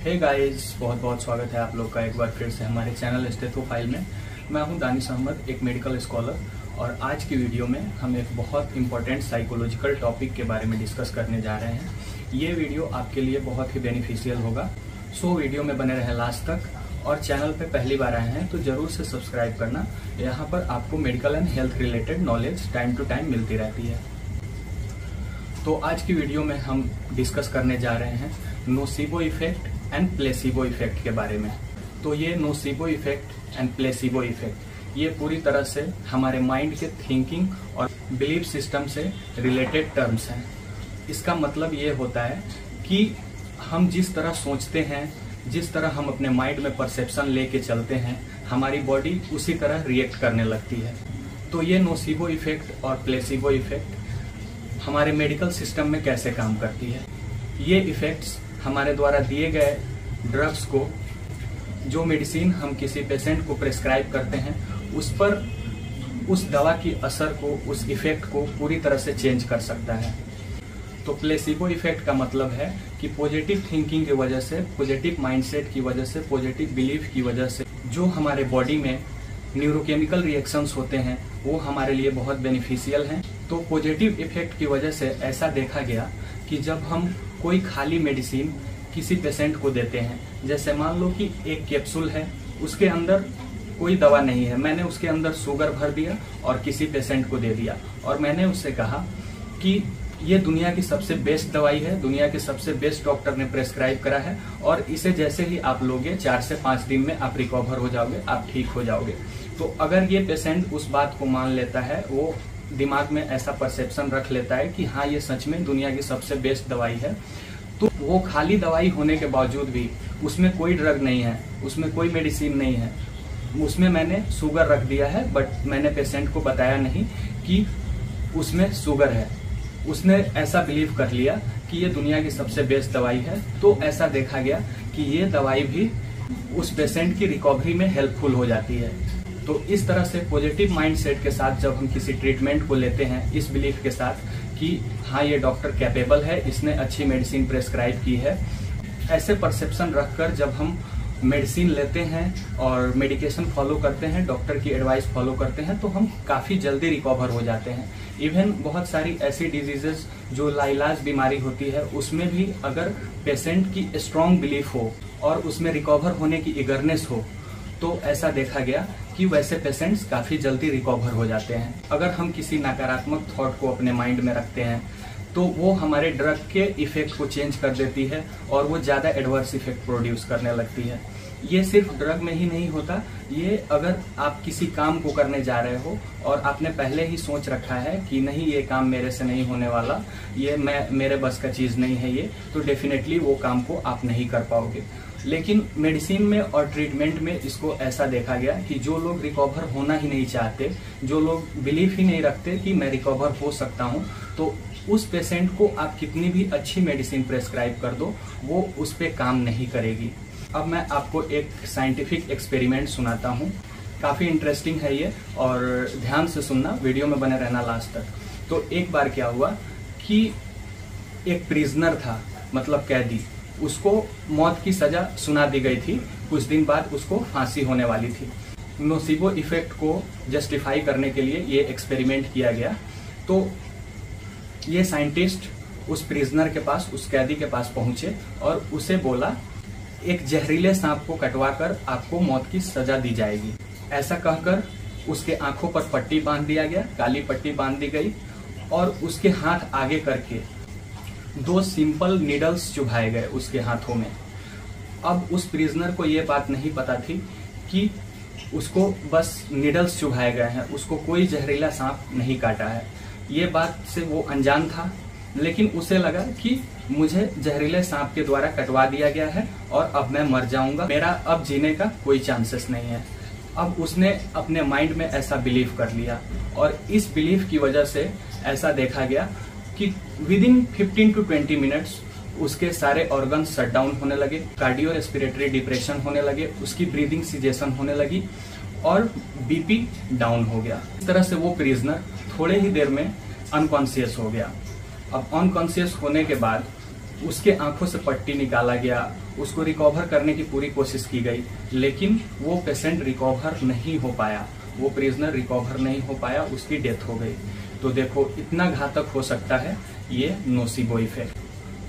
Hey guys, बहुत बहुत स्वागत है आप लोग का एक बार फिर से हमारे चैनल स्टेथोफाइल में। मैं हूं दानिश अहमद, एक मेडिकल स्कॉलर, और आज की वीडियो में हम एक बहुत इंपॉर्टेंट साइकोलॉजिकल टॉपिक के बारे में डिस्कस करने जा रहे हैं। ये वीडियो आपके लिए बहुत ही बेनिफिशियल होगा, सो वीडियो में बने रहें लास्ट तक। और चैनल पे पहली बार आए हैं तो जरूर से सब्सक्राइब करना। यहाँ पर आपको medical and health related knowledge time to time मिलती रहती है। तो आज की वीडियो में हम डिस्कस करने जा रहे हैं nocebo effect and placebo effect के बारे में। तो ये nocebo effect and placebo effect ये पूरी तरह से हमारे माइंड के थिंकिंग और बिलीफ सिस्टम से रिलेटेड टर्म्स हैं। इसका मतलब ये होता है कि हम जिस तरह सोचते हैं, जिस तरह हम अपने माइंड में परसेप्शन लेके चलते हैं, हमारी बॉडी उसी तरह रिएक्ट करने लगती है। तो ये नोसिबो इफेक्ट और प्लेसिबो इफेक्ट हमारे मेडिकल सिस्टम में कैसे काम करती है। ये इफेक्ट्स हमारे द्वारा दिए गए ड्रग्स को, जो मेडिसिन हम किसी पेशेंट को प्रेस्क्राइब करते हैं, उस पर उस दवा की असर को, उस इफेक्ट को पूरी तरह से चेंज कर सकता है। तो प्लेसिबो इफेक्ट का मतलब है कि पॉजिटिव थिंकिंग की वजह से, पॉजिटिव माइंडसेट की वजह से, पॉजिटिव बिलीफ की वजह से जो हमारे बॉडी में न्यूरोकेमिकल रिएक्शंस होते हैं वो हमारे लिए बहुत बेनिफिशियल हैं। तो पॉजिटिव इफेक्ट की वजह से ऐसा देखा गया कि जब हम कोई खाली मेडिसिन किसी पेशेंट को देते हैं, जैसे मान लो कि एक कैप्सूल है, उसके अंदर कोई दवा नहीं है, मैंने उसके अंदर शुगर भर दिया और किसी पेशेंट को दे दिया, और मैंने उससे कहा कि ये दुनिया की सबसे बेस्ट दवाई है, दुनिया के सबसे बेस्ट डॉक्टर ने प्रेस्क्राइब करा है, और इसे जैसे ही आप लोगे 4 से 5 दिन में आप रिकवर हो जाओगे, आप ठीक हो जाओगे। तो अगर ये पेशेंट उस बात को मान लेता है, वो दिमाग में ऐसा परसेप्शन रख लेता है कि हाँ ये सच में दुनिया की सबसे बेस्ट दवाई है, तो वो खाली दवाई होने के बावजूद भी उसमें कोई ड्रग नहीं है, उसमें कोई मेडिसिन नहीं है, उसमें मैंने शुगर रख दिया है, बट मैंने पेशेंट को बताया नहीं कि उसमें शुगर है। उसने ऐसा बिलीव कर लिया कि ये दुनिया की सबसे बेस्ट दवाई है। तो ऐसा देखा गया कि ये दवाई भी उस पेशेंट की रिकवरी में हेल्पफुल हो जाती है। तो इस तरह से पॉजिटिव माइंडसेट के साथ जब हम किसी ट्रीटमेंट को लेते हैं, इस बिलीफ के साथ कि हाँ ये डॉक्टर कैपेबल है, इसने अच्छी मेडिसिन प्रेस्क्राइब की है, ऐसे परसेप्शन रखकर जब हम मेडिसिन लेते हैं और मेडिकेशन फॉलो करते हैं, डॉक्टर की एडवाइस फॉलो करते हैं, तो हम काफ़ी जल्दी रिकवर हो जाते हैं। इवन बहुत सारी ऐसी डिजीजेस जो लाइलाज बीमारी होती है, उसमें भी अगर पेशेंट की स्ट्रॉन्ग बिलीफ हो और उसमें रिकवर होने की ईगरनेस हो, तो ऐसा देखा गया कि वैसे पेशेंट्स काफ़ी जल्दी रिकवर हो जाते हैं। अगर हम किसी नकारात्मक थॉट को अपने माइंड में रखते हैं तो वो हमारे ड्रग के इफेक्ट को चेंज कर देती है और वो ज़्यादा एडवर्स इफेक्ट प्रोड्यूस करने लगती है। ये सिर्फ ड्रग में ही नहीं होता, ये अगर आप किसी काम को करने जा रहे हो और आपने पहले ही सोच रखा है कि नहीं ये काम मेरे से नहीं होने वाला, ये मेरे बस का चीज़ नहीं है ये, तो डेफिनेटली वो काम को आप नहीं कर पाओगे। लेकिन मेडिसिन में और ट्रीटमेंट में इसको ऐसा देखा गया कि जो लोग रिकवर होना ही नहीं चाहते, जो लोग बिलीफ ही नहीं रखते कि मैं रिकवर हो सकता हूँ, तो उस पेशेंट को आप कितनी भी अच्छी मेडिसिन प्रेस्क्राइब कर दो, वो उस पर काम नहीं करेगी। अब मैं आपको एक साइंटिफिक एक्सपेरिमेंट सुनाता हूँ, काफ़ी इंटरेस्टिंग है ये, और ध्यान से सुनना, वीडियो में बने रहना लास्ट तक। तो एक बार क्या हुआ कि एक प्रिजनर था, मतलब कैदी, उसको मौत की सजा सुना दी गई थी, कुछ दिन बाद उसको फांसी होने वाली थी। नोसिबो इफेक्ट को जस्टिफाई करने के लिए ये एक्सपेरिमेंट किया गया। तो ये साइंटिस्ट उस प्रिजनर के पास, उस कैदी के पास पहुंचे और उसे बोला एक जहरीले सांप को कटवाकर आपको मौत की सजा दी जाएगी। ऐसा कहकर उसके आंखों पर पट्टी बांध दिया गया, काली पट्टी बांध दी गई, और उसके हाथ आगे करके 2 सिंपल नीडल्स चुभाए गए उसके हाथों में। अब उस प्रिजनर को ये बात नहीं पता थी कि उसको बस नीडल्स चुभाए गए हैं, उसको कोई जहरीला सांप नहीं काटा है। ये बात से वो अनजान था, लेकिन उसे लगा कि मुझे जहरीले सांप के द्वारा कटवा दिया गया है और अब मैं मर जाऊंगा, मेरा अब जीने का कोई चांसेस नहीं है। अब उसने अपने माइंड में ऐसा बिलीव कर लिया, और इस बिलीफ की वजह से ऐसा देखा गया कि विदिन 15 to 20 मिनट्स उसके सारे ऑर्गन शट डाउन होने लगे, कार्डियो रेस्पिरेटरी डिप्रेशन होने लगे, उसकी ब्रीदिंग सिजेशन होने लगी और बीपी डाउन हो गया। इस तरह से वो प्रिजनर थोड़े ही देर में अनकॉन्शियस हो गया। अब अनकॉन्शियस होने के बाद उसके आंखों से पट्टी निकाला गया, उसको रिकवर करने की पूरी कोशिश की गई, लेकिन वो पेशेंट रिकवर नहीं हो पाया, वो प्रिजनर रिकवर नहीं हो पाया, उसकी डेथ हो गई। तो देखो इतना घातक हो सकता है ये नोसिबो इफेक्ट।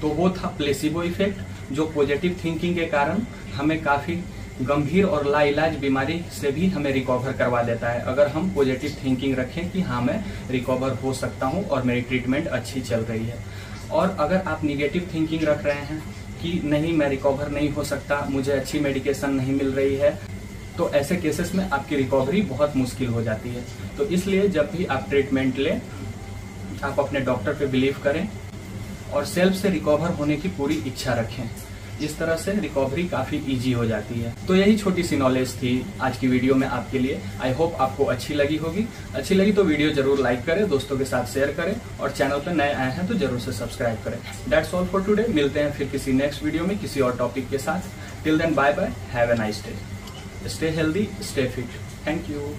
तो वो था प्लेसिबो इफेक्ट, जो पॉजिटिव थिंकिंग के कारण हमें काफी गंभीर और लाइलाज बीमारी से भी हमें रिकवर करवा देता है, अगर हम पॉजिटिव थिंकिंग रखें कि हाँ मैं रिकवर हो सकता हूँ और मेरी ट्रीटमेंट अच्छी चल रही है। और अगर आप निगेटिव थिंकिंग रख रहे हैं कि नहीं मैं रिकवर नहीं हो सकता, मुझे अच्छी मेडिकेशन नहीं मिल रही है, तो ऐसे केसेस में आपकी रिकवरी बहुत मुश्किल हो जाती है। तो इसलिए जब भी आप ट्रीटमेंट लें, आप अपने डॉक्टर पे बिलीव करें और सेल्फ से रिकवर होने की पूरी इच्छा रखें। इस तरह से रिकवरी काफी इजी हो जाती है। तो यही छोटी सी नॉलेज थी आज की वीडियो में आपके लिए। आई होप आपको अच्छी लगी होगी। अच्छी लगी तो वीडियो जरूर लाइक करें, दोस्तों के साथ शेयर करें और चैनल पर नए आए हैं तो जरूर से सब्सक्राइब करें। That's all for today. मिलते हैं फिर किसी नेक्स्ट वीडियो में किसी और टॉपिक के साथ। Till then bye bye, have a nice day, stay healthy, stay fit. Thank you.